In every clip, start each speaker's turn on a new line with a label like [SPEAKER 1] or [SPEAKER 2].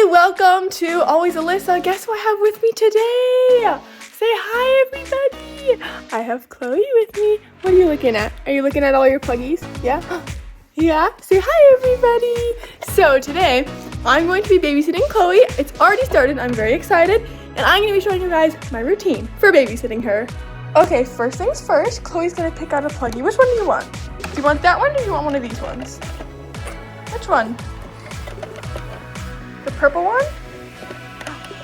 [SPEAKER 1] Hey, welcome to Always Alyssa. Guess what I have with me today? Say hi, everybody. I have Chloe with me. What are you looking at? Are you looking at all your puggies? Yeah? Yeah? Say hi, everybody. So today, I'm going to be babysitting Chloe. It's already started. I'm very excited. And I'm going to be showing you guys my routine for babysitting her. Okay, first things first, Chloe's going to pick out a puggy. Which one do you want? Do you want that one or do you want one of these ones? Which one? The purple one?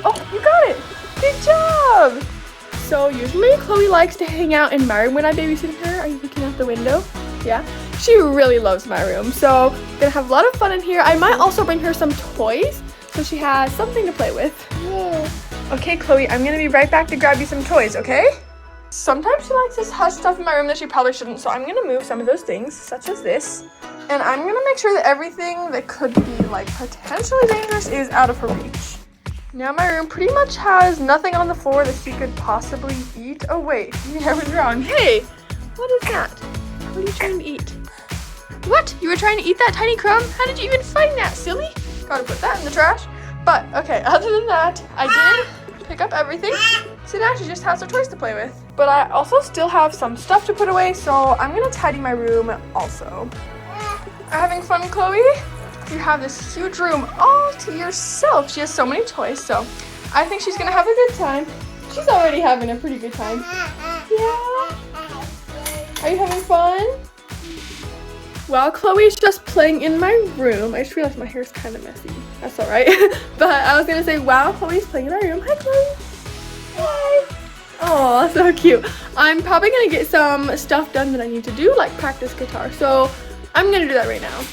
[SPEAKER 1] Oh, you got it. Good job. So usually Chloe likes to hang out in my room when I babysit her. Are you looking out the window? Yeah. She really loves my room. So we're gonna have a lot of fun in here. I might also bring her some toys so she has something to play with. Yeah. Okay, Chloe, I'm gonna be right back to grab you some toys, okay? Sometimes she likes this hush stuff in my room that she probably shouldn't, so I'm gonna move some of those things, such as this. And I'm gonna make sure that everything that could be like potentially dangerous is out of her reach. Now my room pretty much has nothing on the floor that she could possibly eat. Oh wait, I was wrong. Hey, what is that? What are you trying to eat? What? You were trying to eat that tiny crumb? How did you even find that, silly? Gotta put that in the trash. But okay, other than that, I did pick up everything. So now she just has her toys to play with. But I also still have some stuff to put away, so I'm gonna tidy my room also. Having fun, Chloe? You have this huge room all to yourself. She has so many toys, so I think she's gonna have a good time. She's already having a pretty good time. Yeah? Are you having fun? While Chloe's just playing in my room, I just realized my hair is kind of messy. That's all right. But I was gonna say, while Chloe's playing in our room, hi Chloe. Hi. Oh, so cute. I'm probably gonna get some stuff done that I need to do, like practice guitar. So I'm gonna do that right now.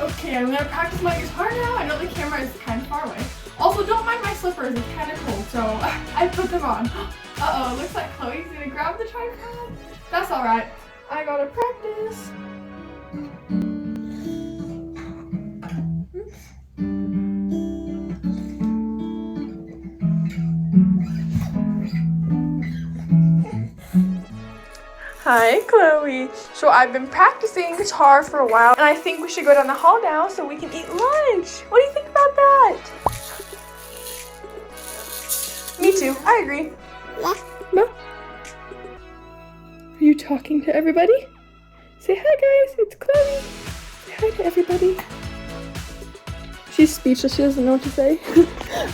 [SPEAKER 1] Okay, I'm gonna practice my guitar now. I know the camera is kind of far away. Also, don't mind my slippers, it's kind of cold, so I put them on. Uh-oh, looks like Chloe's gonna grab the tripod. That's all right. I gotta practice. Hi, Chloe. So I've been practicing guitar for a while, and I think we should go down the hall now so we can eat lunch. What do you think about that? Me too. I agree. Yeah. No? Are you talking to everybody? Say hi, guys. It's Chloe. Say hi to everybody. She's speechless. She doesn't know what to say.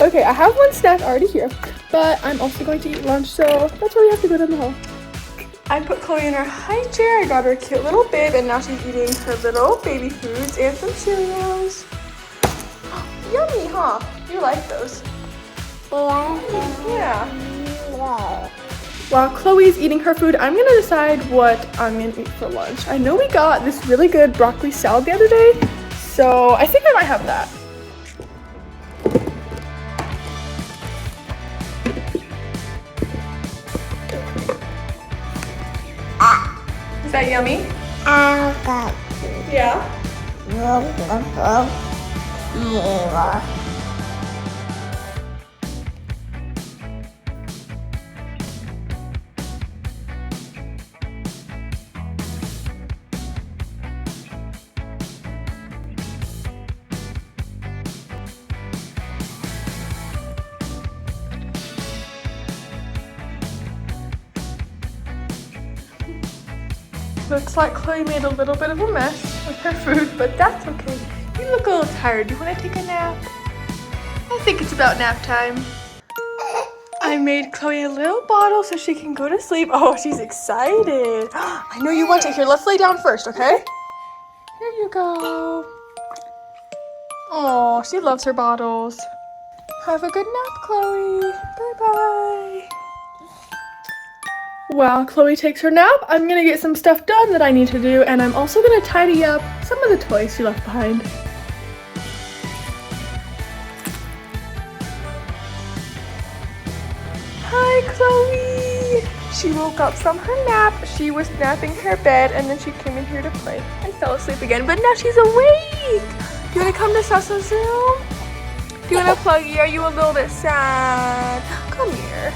[SPEAKER 1] Okay, I have one snack already here, but I'm also going to eat lunch, so that's why we have to go down the hall. I put Chloe in her high chair, I got her a cute little bib, and now she's eating her little baby foods and some Cheerios. Yummy, huh? You like those? Yeah. While Chloe's eating her food, I'm gonna decide what I'm gonna eat for lunch. I know we got this really good broccoli salad the other day, so I think I might have that. Is that yummy? Yeah. Looks like Chloe made a little bit of a mess with her food, but that's okay. You look a little tired. Do you want to take a nap? I think it's about nap time. I made Chloe a little bottle so she can go to sleep. Oh, she's excited. I know you want to. Here, let's lay down first, okay? Here you go. Oh, she loves her bottles. Have a good nap, Chloe. Bye-bye. While Chloe takes her nap, I'm gonna get some stuff done that I need to do, and I'm also gonna tidy up some of the toys she left behind. Hi, Chloe! She woke up from her nap. She was napping her bed, and then she came in here to play and fell asleep again, but now she's awake! Do you wanna come to Sasa's room? Do you wanna pluggy? Are you a little bit sad? Come here.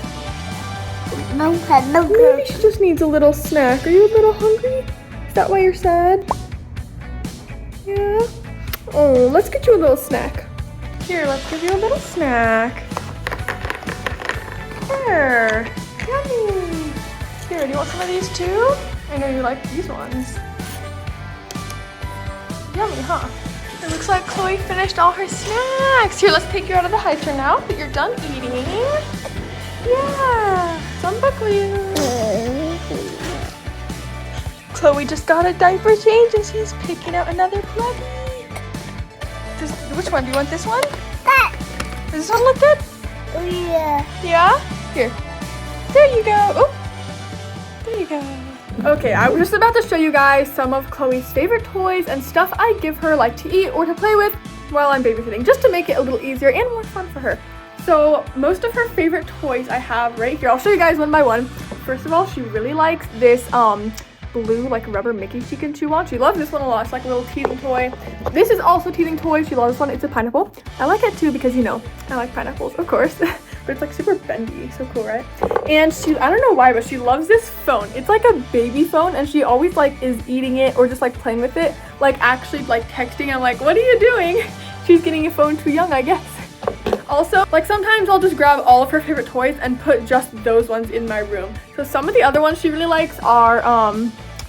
[SPEAKER 1] Maybe she just needs a little snack. Are you a little hungry? Is that why you're sad? Yeah? Oh, let's get you a little snack. Here, let's give you a little snack. Here, yummy. Here, do you want some of these too? I know you like these ones. Yummy, huh? It looks like Chloe finished all her snacks. Here, let's take you out of the high chair now that you're done eating. Yeah, some buckle you. Chloe just got a diaper change and she's picking out another pluggy. Which one? Do you want this one? Does this one look good?
[SPEAKER 2] Yeah.
[SPEAKER 1] Yeah? Here. There you go. Oh, there you go. Okay, I was just about to show you guys some of Chloe's favorite toys and stuff I give her like to eat or to play with while I'm babysitting, just to make it a little easier and more fun for her. So most of her favorite toys I have right here. I'll show you guys one by one. First of all, she really likes this blue like rubber Mickey she can chew on. She loves this one a lot. It's like a little teething toy. This is also teething toy. She loves this one. It's a pineapple. I like it too because, you know, I like pineapples, of course. But it's like super bendy. So cool, right? And she, I don't know why, but she loves this phone. It's like a baby phone and she always like is eating it or just like playing with it. Like actually like texting. I'm like, what are you doing? She's getting a phone too young, I guess. Also, like sometimes I'll just grab all of her favorite toys and put just those ones in my room. So some of the other ones she really likes are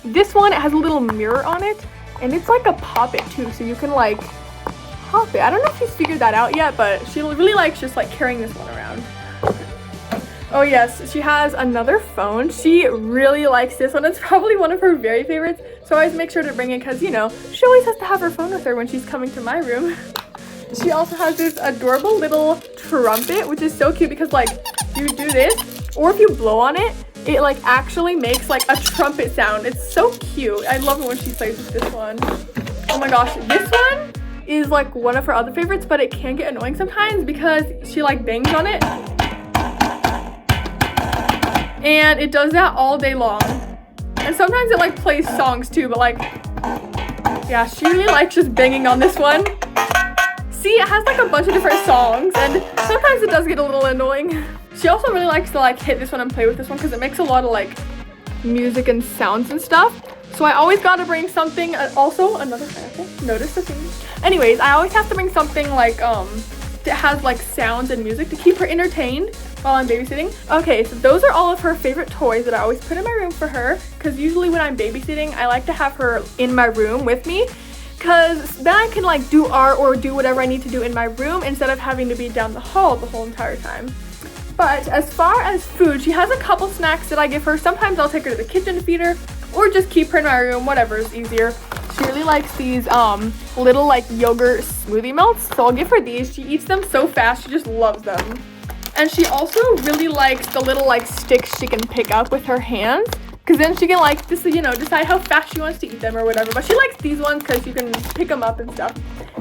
[SPEAKER 1] this one. It has a little mirror on it and it's like a pop it too, so you can like pop it. I don't know if she's figured that out yet, but she really likes just like carrying this one around. Oh yes, she has another phone. She really likes this one. It's probably one of her very favorites, so I always make sure to bring it because, you know, she always has to have her phone with her when she's coming to my room. She also has this adorable little trumpet, which is so cute because like you do this, or if you blow on it, it like actually makes like a trumpet sound. It's so cute. I love it when she plays with this one. Oh my gosh, this one is like one of her other favorites, but it can get annoying sometimes because she like bangs on it. And it does that all day long. And sometimes it like plays songs too, but like, yeah, she really likes just banging on this one. See, it has like a bunch of different songs and sometimes it does get a little annoying. She also really likes to like hit this one and play with this one because it makes a lot of like music and sounds and stuff. So I always gotta bring something, also another pineapple, notice the thing. Anyways, I always have to bring something like that has like sounds and music to keep her entertained while I'm babysitting. Okay, so those are all of her favorite toys that I always put in my room for her because usually when I'm babysitting, I like to have her in my room with me because then I can like do art or do whatever I need to do in my room instead of having to be down the hall the whole entire time. But as far as food, she has a couple snacks that I give her. Sometimes I'll take her to the kitchen to feed her or just keep her in my room, whatever is easier. She really likes these little like yogurt smoothie melts, so I'll give her these. She eats them so fast, she just loves them. And she also really likes the little like sticks she can pick up with her hands, because then she can like just, you know, decide how fast she wants to eat them or whatever. But she likes these ones because you can pick them up and stuff.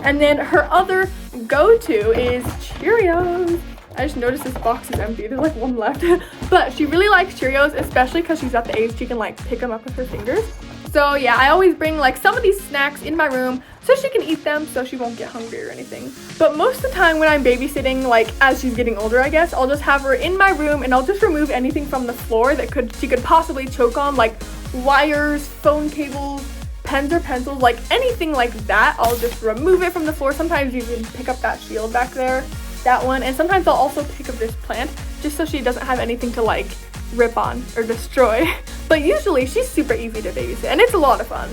[SPEAKER 1] And then her other go-to is Cheerios. I just noticed this box is empty. There's like one left. But she really likes Cheerios, especially because she's at the age she can like pick them up with her fingers. So yeah, I always bring like some of these snacks in my room so she can eat them so she won't get hungry or anything. But most of the time when I'm babysitting, like as she's getting older, I guess, I'll just have her in my room and I'll just remove anything from the floor that she could possibly choke on, like wires, phone cables, pens or pencils, like anything like that. I'll just remove it from the floor. Sometimes you can pick up that shield back there, that one. And sometimes I'll also pick up this plant just so she doesn't have anything to like rip on or destroy. But usually she's super easy to babysit and it's a lot of fun.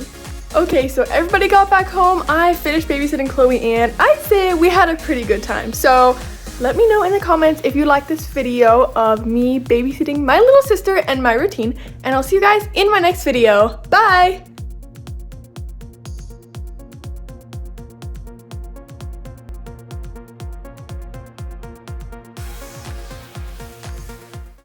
[SPEAKER 1] Okay, so everybody got back home. I finished babysitting Chloe and I'd say we had a pretty good time. So let me know in the comments if you like this video of me babysitting my little sister and my routine, and I'll see you guys in my next video. Bye!